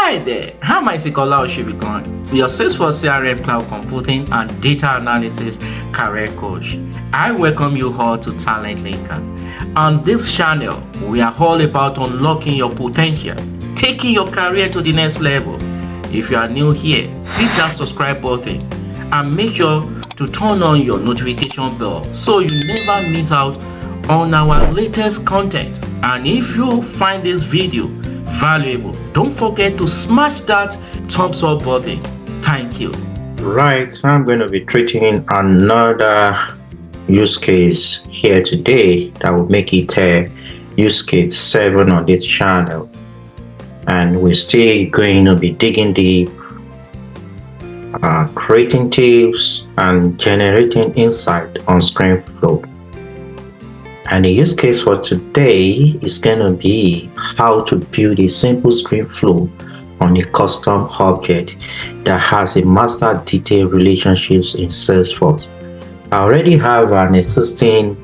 Hi there, I'm Isaac Olaoshibikon, your Salesforce CRM Cloud Computing and Data Analysis Career Coach. I welcome you all to Talent Linker. On this channel, we are all about unlocking your potential, taking your career to the next level. If you are new here, hit that subscribe button and make sure to turn on your notification bell so you never miss out on our latest content. And if you find this video valuable, don't forget to smash that thumbs up button. Thank you. Right, so I'm going to be treating another use case here today that will make it use case 7 on this channel, and we're still going to be digging deep, creating tips and generating insight on screen flow. And the use case for today is going to be how to build a simple screen flow on a custom object that has a master detail relationships in Salesforce. I already have an existing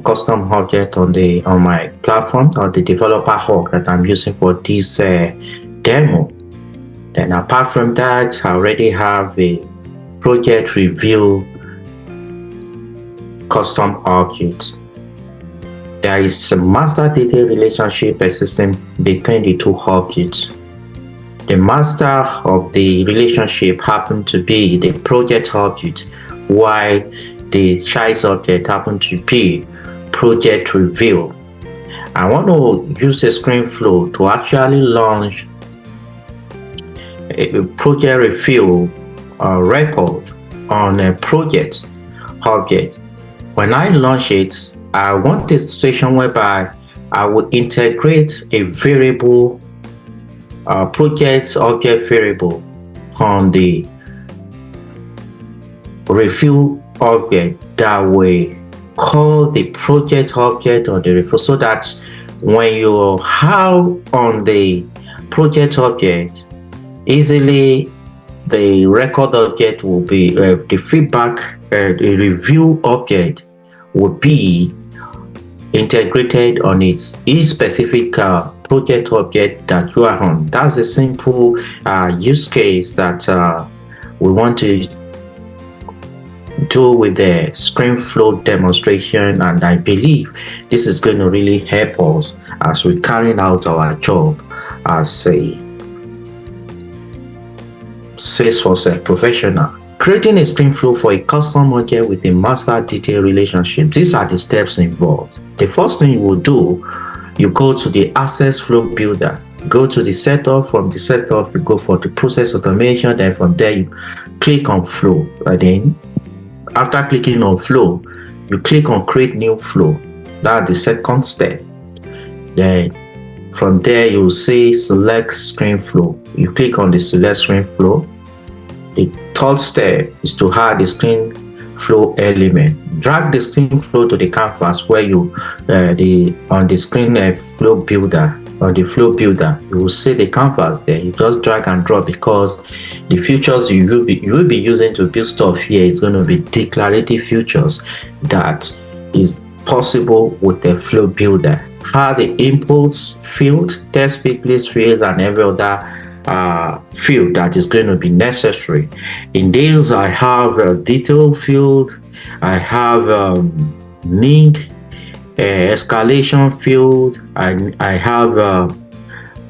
custom object on my platform, or the developer hub that I'm using for this demo. And apart from that, I already have a project review custom object. There is a master detail relationship existing between the two objects. The master of the relationship happened to be the project object, while the child object happened to be project review. I want to use a screen flow to actually launch a project review record on a project object. When I launch it, I want a situation whereby I would integrate a variable, project object variable on the review object that will call the project object on the review, so that when you have on the project object, easily the record object will be the feedback, the review object will be integrated on its specific project object that you are on. That's a simple use case that we want to do with the screen flow demonstration, and I believe this is going to really help us as we carry out our job as a Salesforce professional. Creating a screen flow for a custom object with a master detail relationship. These are the steps involved. The first thing you will do, you go to the access flow builder, go to the setup. From the setup, you go for the process automation. Then from there, you click on flow. And then after clicking on flow, you click on create new flow. That's the second step. Then from there, you will see select screen flow. You click on the select screen flow. The third step is to add the screen flow element. Drag the screen flow to the canvas where you on the screen flow builder, on the flow builder, you will see the canvas there. You just drag and drop, because the features you will be using to build stuff here is going to be declarative features that is possible with the flow builder. Add the inputs field, test pick list field, and every other field that is going to be necessary. In this, I have a detail field, I have need escalation field, I have a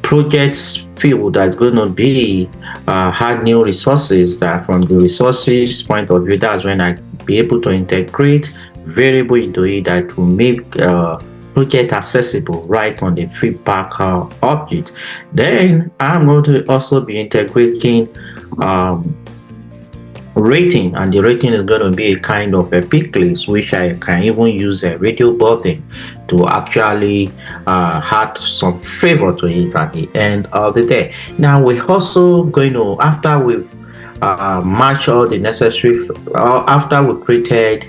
projects field that's going to be add new resources. That from the resources point of view, that's when I be able to integrate variable into it that will make project accessible right on the feedback object. Then I'm going to also be integrating rating, and the rating is going to be a kind of a pick list, which I can even use a radio button to actually add some favor to it at the end of the day. Now we're also going to, after we've matched all the necessary, after we created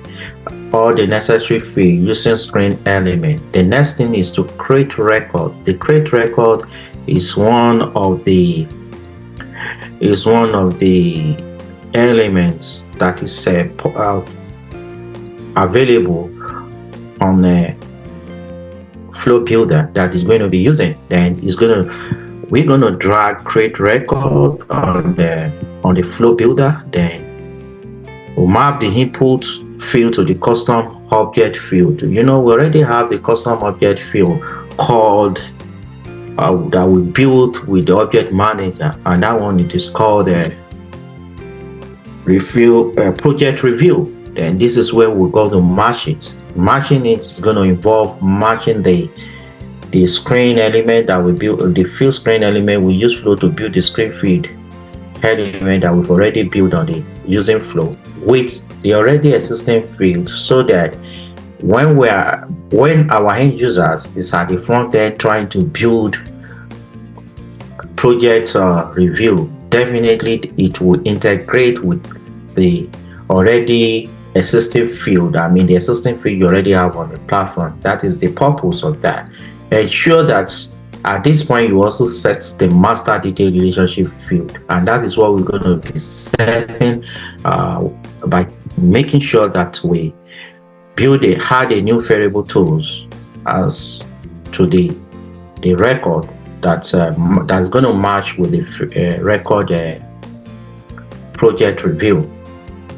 all the necessary field using screen element, the next thing is to create record. The create record is one of the elements that is available on flow builder that is going to be using. Then we're going to drag create record on the flow builder. Then we'll map the input field to the custom object field. We already have the custom object field called that we built with the object manager, and that one it is called project review. Then this is where we're going to match it. Matching it is going to involve matching the screen element that we built, the field screen element we use flow to build the screen feed element that we've already built on the using flow with the already existing field, so that when our end users is at the front end trying to build project review, definitely it will integrate with the already existing field. I mean, the existing field you already have on the platform. That is the purpose of that. Ensure that at this point you also set the master detail relationship field, and that is what we're going to be setting by making sure that we add a new variable tools as to the record that's going to match with the record project review.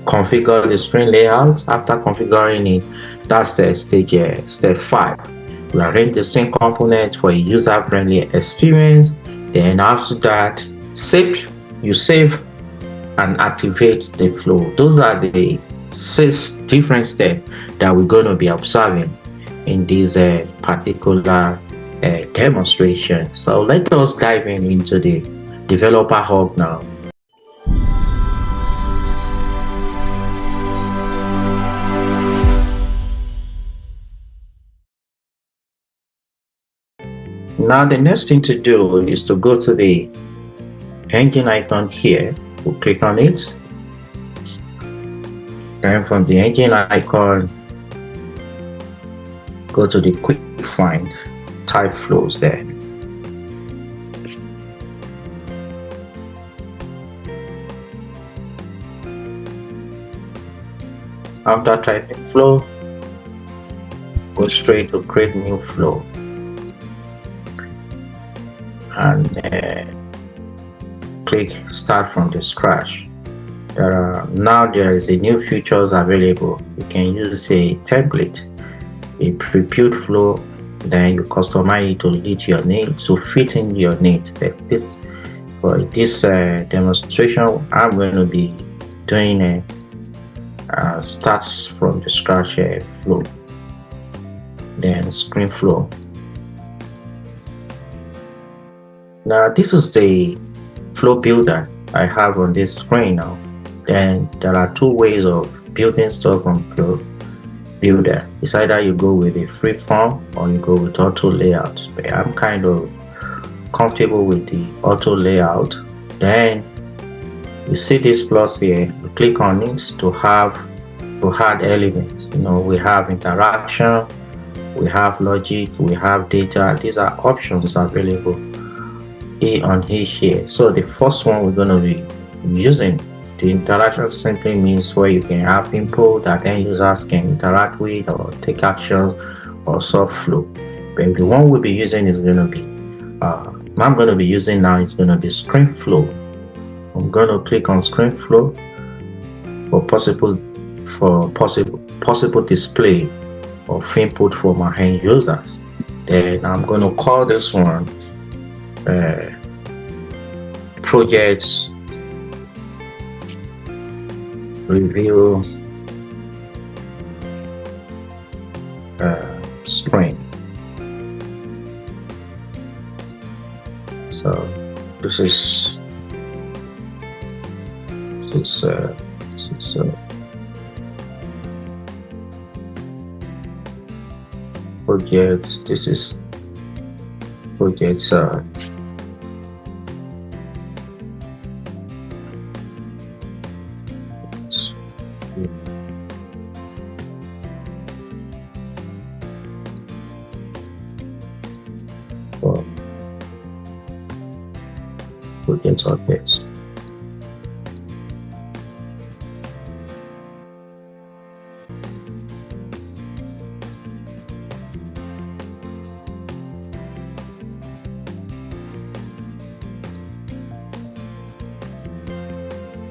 Configure the screen layout. After configuring it, that's the stage step 5. We arrange the screen components for a user-friendly experience. Then after that, you save and activate the flow. Those are the 6 different steps that we're going to be observing in this particular demonstration. So let us dive into the developer hub now. Now the next thing to do is to go to the engine icon here. We'll click on it. And from the engine icon, go to the quick find, type flows there. After typing flow, go straight to create new flow. And click start from the scratch. Now there is a new features available. You can use a template, a pre-built flow, then you customize it to fit your need, to fit in your need. For this demonstration, I'm going to be doing a starts from the scratch flow, then screen flow. Now this is the flow builder I have on this screen now. Then there are 2 ways of building stuff on flow builder. It's either you go with a free form or you go with auto layout. But I'm kind of comfortable with the auto layout. Then you see this plus here, you click on it to add elements. We have interaction, we have logic, we have data. These are options available on here. So the first one we're going to be using, the interaction, simply means where you can have input that end users can interact with or take actions or solve flow. But the one we'll be using is going to be I'm going to be using now is going to be screen flow. I'm going to click on screen flow for possible display of input for my end users. Then I'm going to call this one projects review screen. So this is projects. This is projects project objects.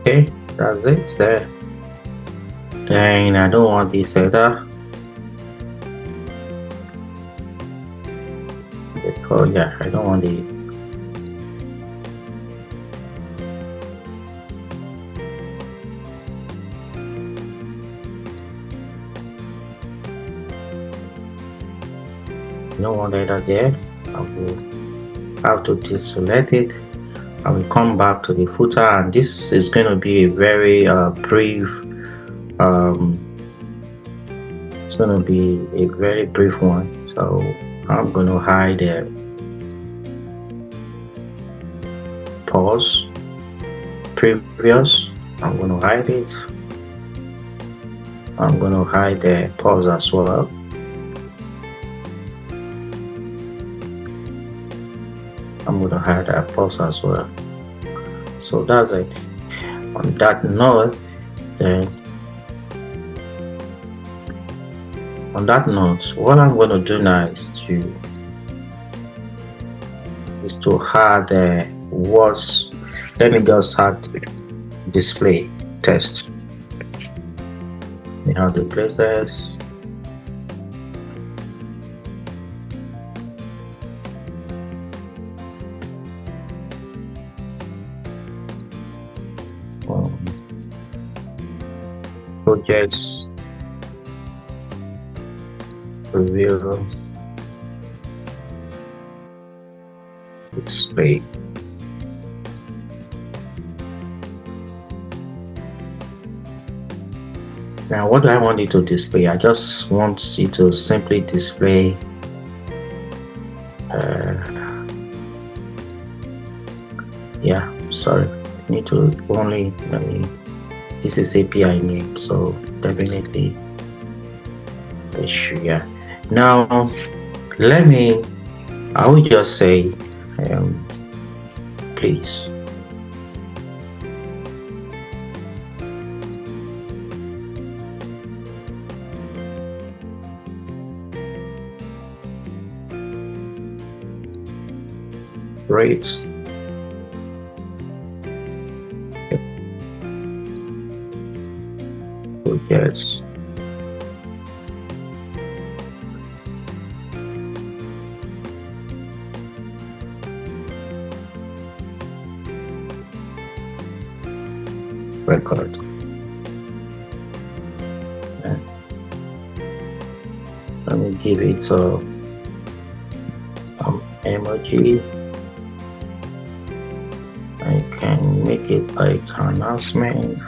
Okay, that's it there. Then I don't want this header. Oh yeah, I don't want the no one header there. I will have to deselect it. I will come back to the footer, and this is going to be a very brief it's going to be a very brief one, so I'm going to hide the pause previous. I'm going to hide it. I'm going to hide the pause as well. I'm going to hide that pause as well. So that's it. On that note, then what I'm going to do now is to add the words. Let me just add display test. We have the places. Projects review display. Now what do I want it to display? I just want it to simply display sorry, I need to only this is API name, so definitely yeah. Now I will just say please rates projects record. And let me give it a emoji. I can make it like announcement.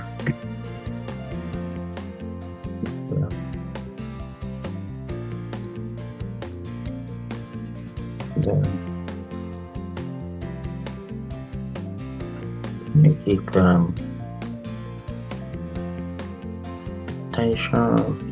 Then make it attention.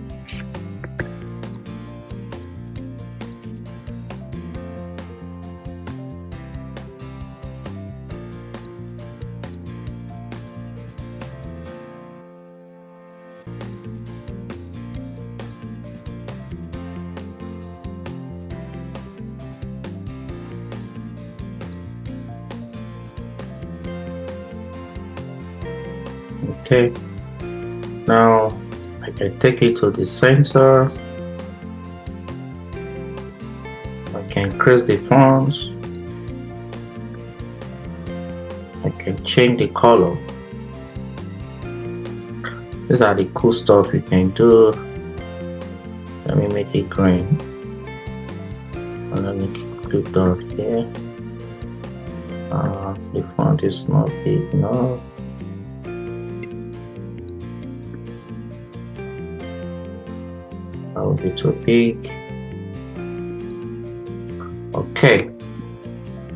Okay, now I can take it to the center. I can increase the fonts. I can change the color. These are the cool stuff you can do. Let me make it green. And let me click down here. The font is not big enough. That will be too big. Okay,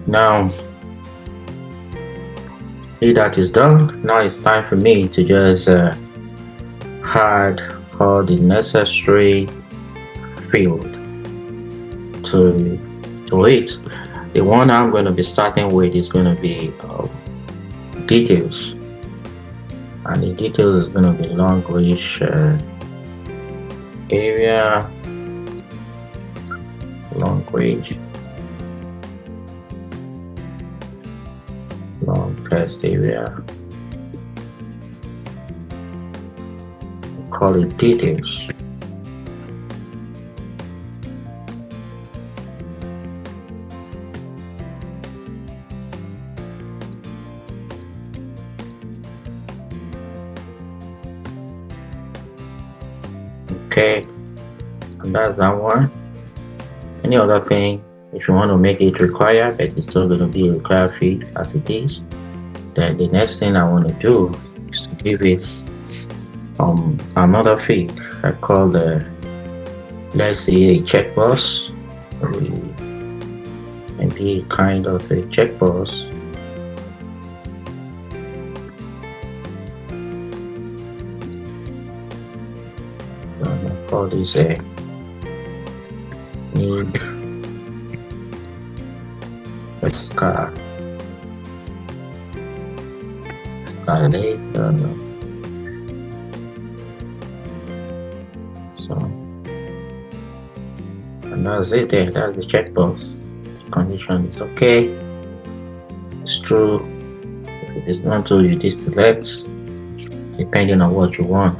now if that is done, now it's time for me to just add all the necessary field to it. The one I'm going to be starting with is going to be details, and the details is going to be language area, language, long text area, call it details. Okay, and that's that one. Any other thing, if you want to make it required, but it's still going to be a required field as it is, then the next thing I want to do is to give it another field I call the, let's say, a checkbox, maybe kind of a checkbox. I call this a need a escalate. So, and that's it there. That's the checkbox. The condition is okay. It's true. If it's not true, you deselect depending on what you want.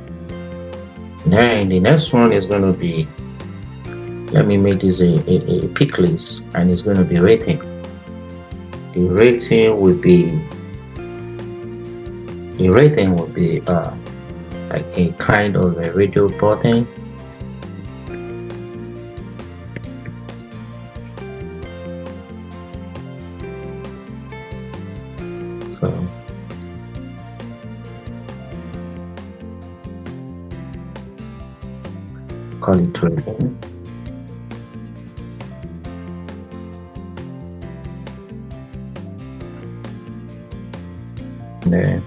Then the next one is going to be, let me make this a pick list, and it's going to be rating. The rating will be like a kind of a radio button. So call it rating. Then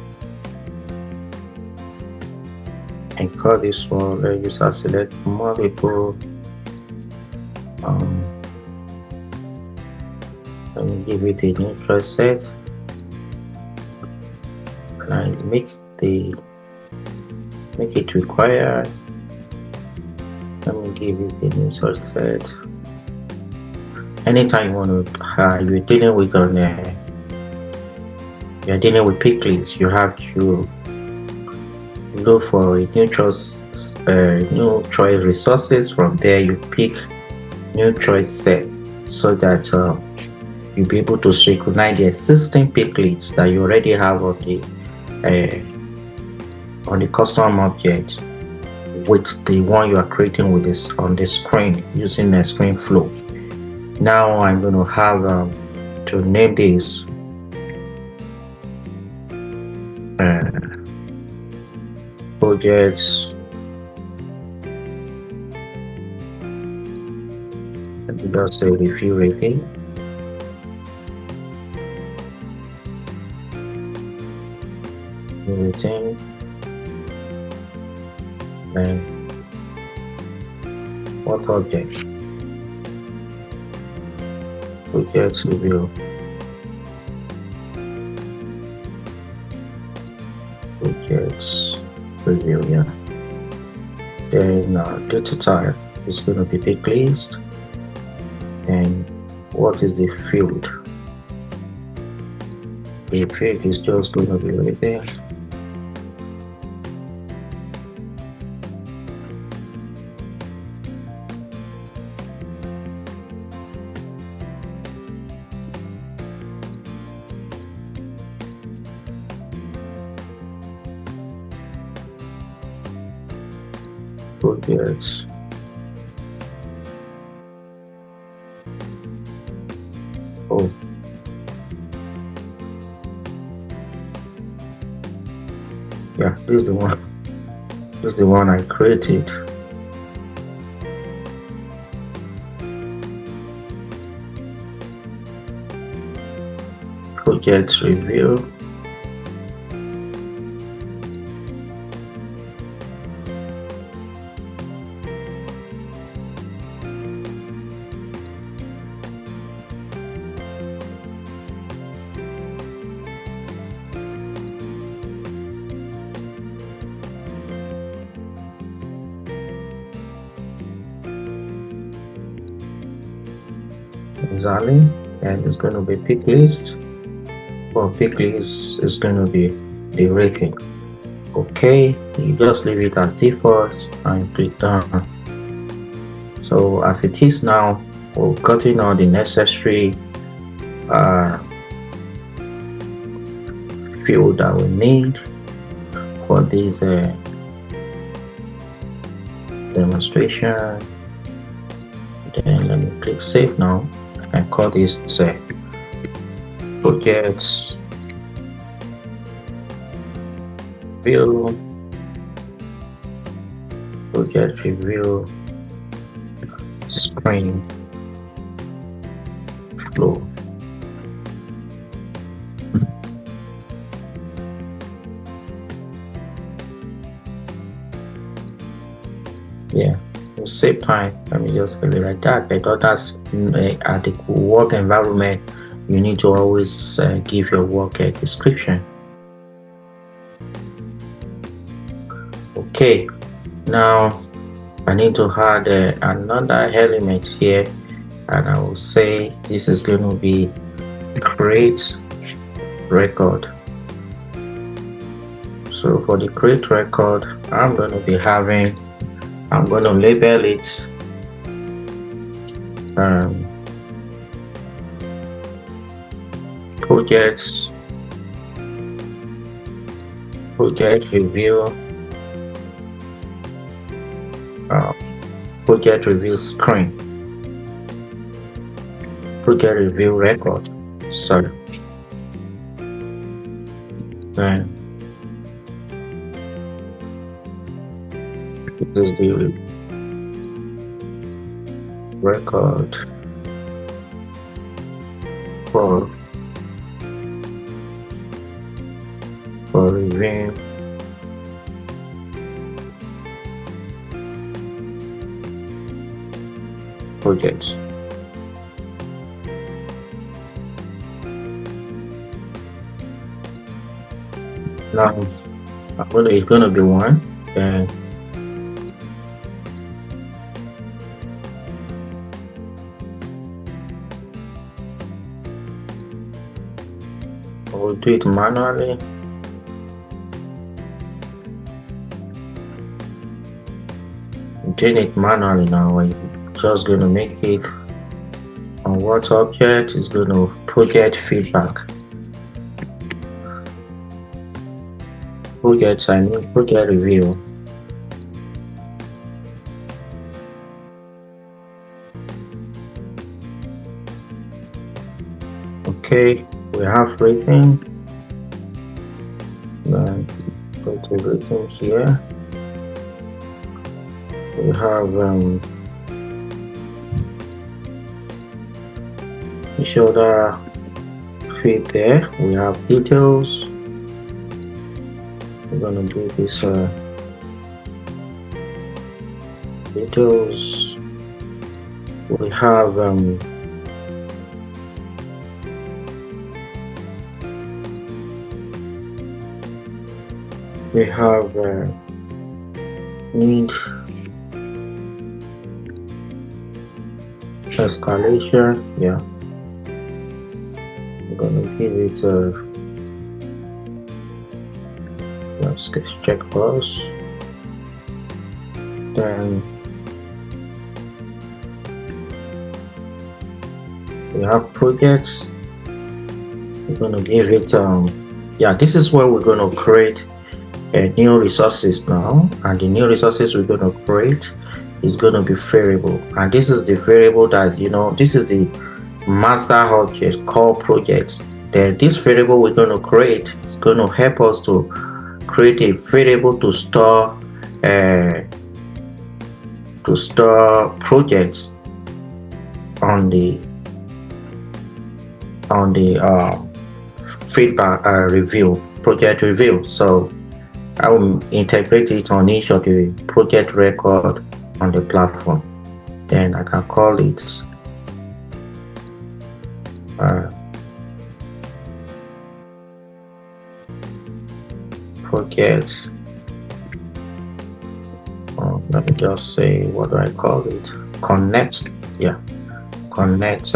and call this one, let's use our select multiple. Let me give it a neutral set and make it required. Let me give it a neutral set. Anytime you want to, you're dealing with you're dealing with pick lists, you have to look for a new choice resources. From there, you pick new choice set so that you'll be able to synchronize the existing pick lists that you already have on the custom object with the one you are creating with this on the screen using the screen flow. Now I'm going to have to name this projects. Let me just say review rating. Rating. Then what object? Projects review. Projects review, yeah. Then data type is going to be pick list. And what is the field? The field is just going to be right there. Projects. Oh. Yeah, this is the one. This is the one I created. Project review. Exactly, and it's going to be pick list. For pick list is going to be the rating. OK. You just leave it as default and click done. So as it is now, we've gotten all the necessary field that we need for this demonstration. Then let me click save now and call this project review screen flow. Yeah, we'll save time. Let me just leave it like that. I thought that's at the work environment, you need to always give your work a description. Okay, now I need to add another element here, and I will say this is going to be create record. So for the create record, I'm going to label it project review project review screen, project review record. Sorry. Then this is the record for reviewing projects. Now it's going to be one, and I will do it manually. Doing it manually now. I'm just going to make it on what object is going to project feedback. Project review. Okay, we have everything. Then go to everything here. We have the shoulder fit there. We have details. We're gonna do this details. We have need escalation. Yeah, I'm gonna give it let's check first. Then we have projects. We're gonna give it yeah, this is where we're gonna create new resources now, and the new resources we're gonna create is gonna be variable, and this is the variable that this is the master object called projects. Then this variable we're gonna create is gonna help us to create a variable to store projects on the feedback review, project review. So I will integrate it on each of the project record on the platform. Then I can call it project. Let me just say, what do I call it? Connect. Yeah, connect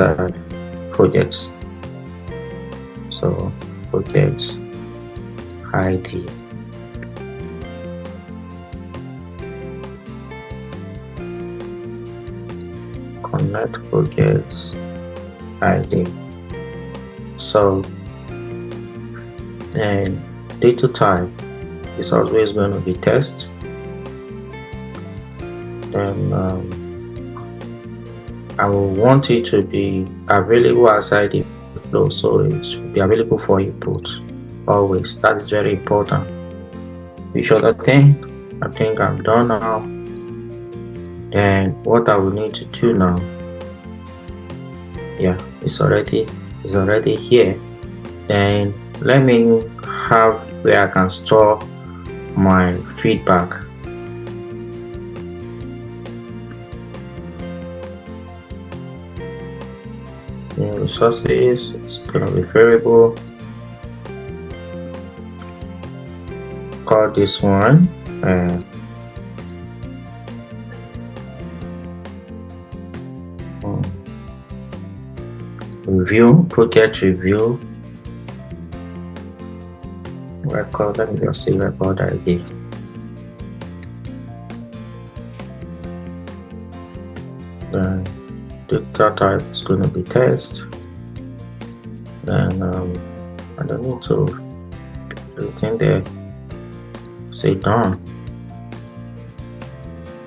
projects. So projects ID. connect projects ID. So then data type is always going to be test. Then I will want it to be available outside the flow, so it should be available for input always. That is very important. Which other thing? I think I'm done now. And what I will need to do now, yeah, it's already here. Then let me have where I can store my feedback. New resources, it's going to be variable. Call this one review, project review record. Let me just see record ID. Then data type is going to be test. Then I don't need to everything there. Say done.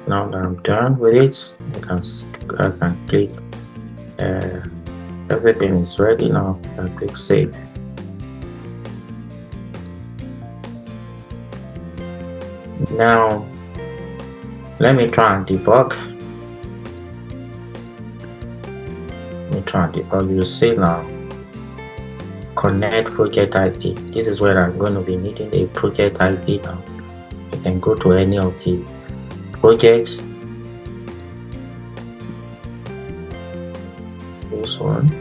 Now that I'm done with it, I can click. Everything is ready now. I click save. Now let me try and debug. You see now, connect project ID. This is where I'm going to be needing a project ID now. You can go to any of the projects. This one.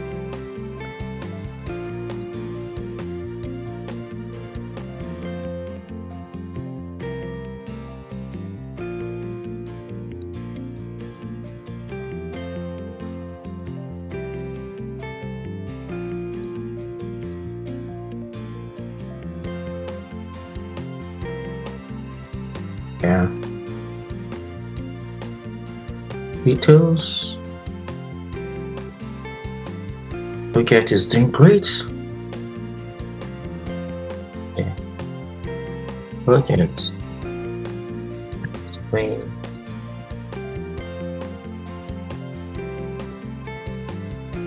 Yeah. Details. Project is doing great. Yeah. Project. Screen.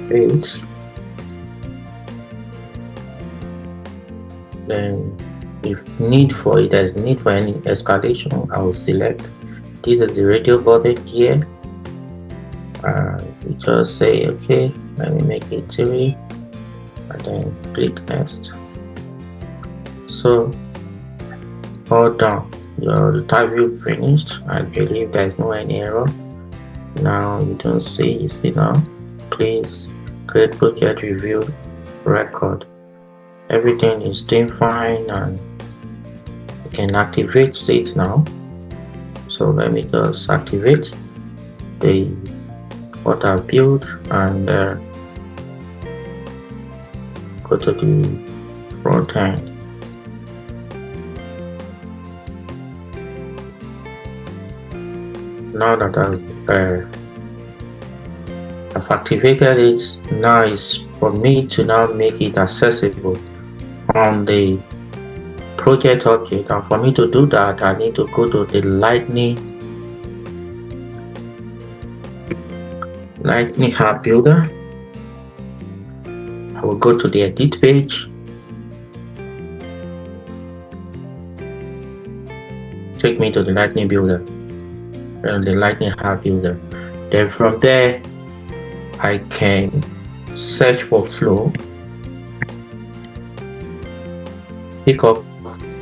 Page. Then if there's need for any escalation, I will select. This is the radio button here. You just say okay, let me make it 3 and then click next. So all done. Your type view finished. I believe there is no any error. Now you see now. Please create project review record. Everything is doing fine and you can activate it now. So let me just activate what I built and go to the front end. Now that I've activated it, now it's for me to now make it accessible on the project object, and for me to do that I need to go to the lightning app builder. I will go to the edit page, take me to the lightning builder and the lightning app builder. Then from there I can search for flow, pick up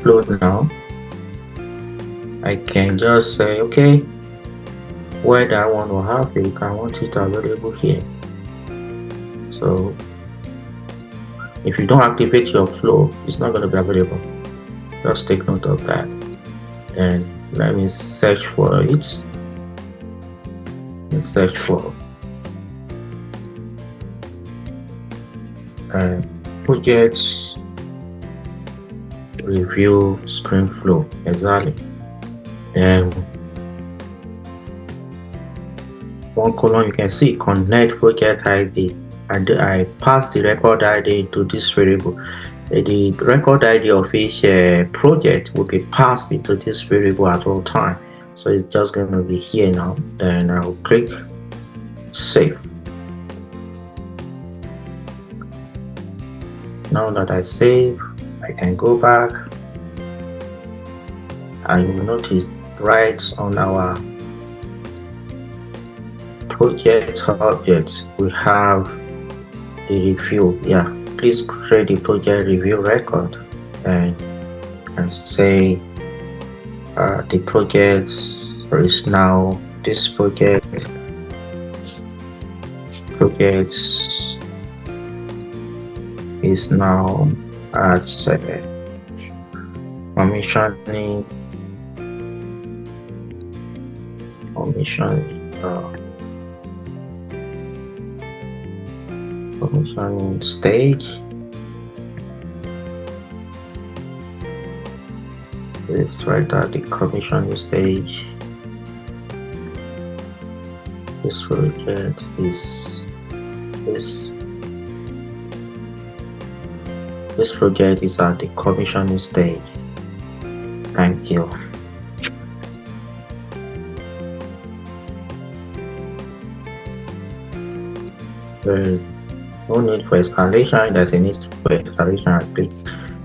flow. Now I can just say okay, where do I want to have it? I want it available here. So if you don't activate your flow, it's not going to be available. Just take note of that. And let me search for it. Let's search for projects review screen flow. Exactly. And one column, you can see connect project ID, and I pass the record ID into this variable. The record ID of each project will be passed into this variable at all time. So it's just going to be here now. Then I'll click save. Now that I save, I can go back, and you will notice right on our project object we have the review. Yeah, please create the project review record and say the project is now this project is now at commissioning stage. It's right at the commissioning stage. This project is this project is at the commissioning stage. Thank you. There's no need for escalation. There's a need for escalation. I click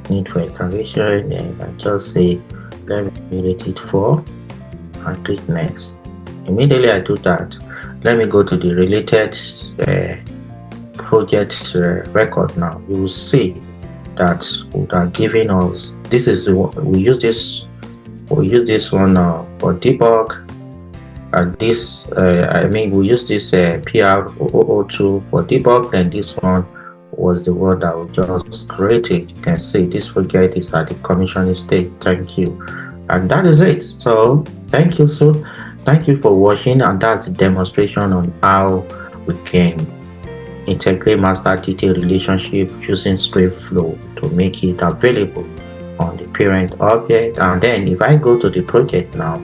need for escalation, and I just say let me rate it 4 and click next. Immediately I do that, let me go to the related project record. Now you will see that would have given us, this is the one we use this one for debug, and this we use this PR002 for debug, and this one was the one that we just created. You can see this project is at the commissioning stage. Thank you, and that is it. So thank you for watching, and that's the demonstration on how we can integrate master detail relationship using script flow to make it available on the parent object. And then if I go to the project now,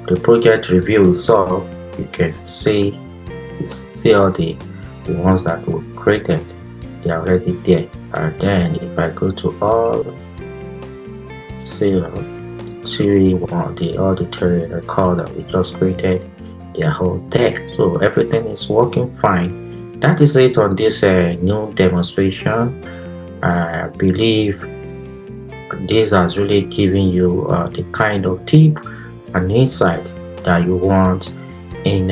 the project review, so you can see all the ones that were created, they are already there. And then if I go to all, see all the theory record that we just created, they are all there. So everything is working fine. That is it on this new demonstration. I believe this has really given you the kind of tip and insight that you want in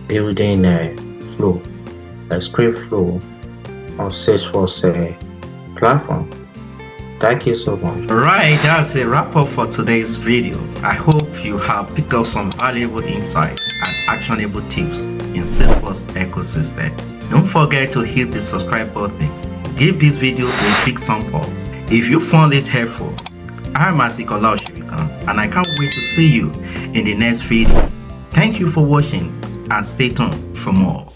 building a flow, a script flow on Salesforce platform. Thank you so much. Alright, that's a wrap up for today's video. I hope you have picked up some valuable insights and actionable tips in Salesforce ecosystem. Don't forget to hit the subscribe button. Give this video a big thumbs up. If you found it helpful, I'm Asikola Oshibikan, and I can't wait to see you in the next video. Thank you for watching, and stay tuned for more.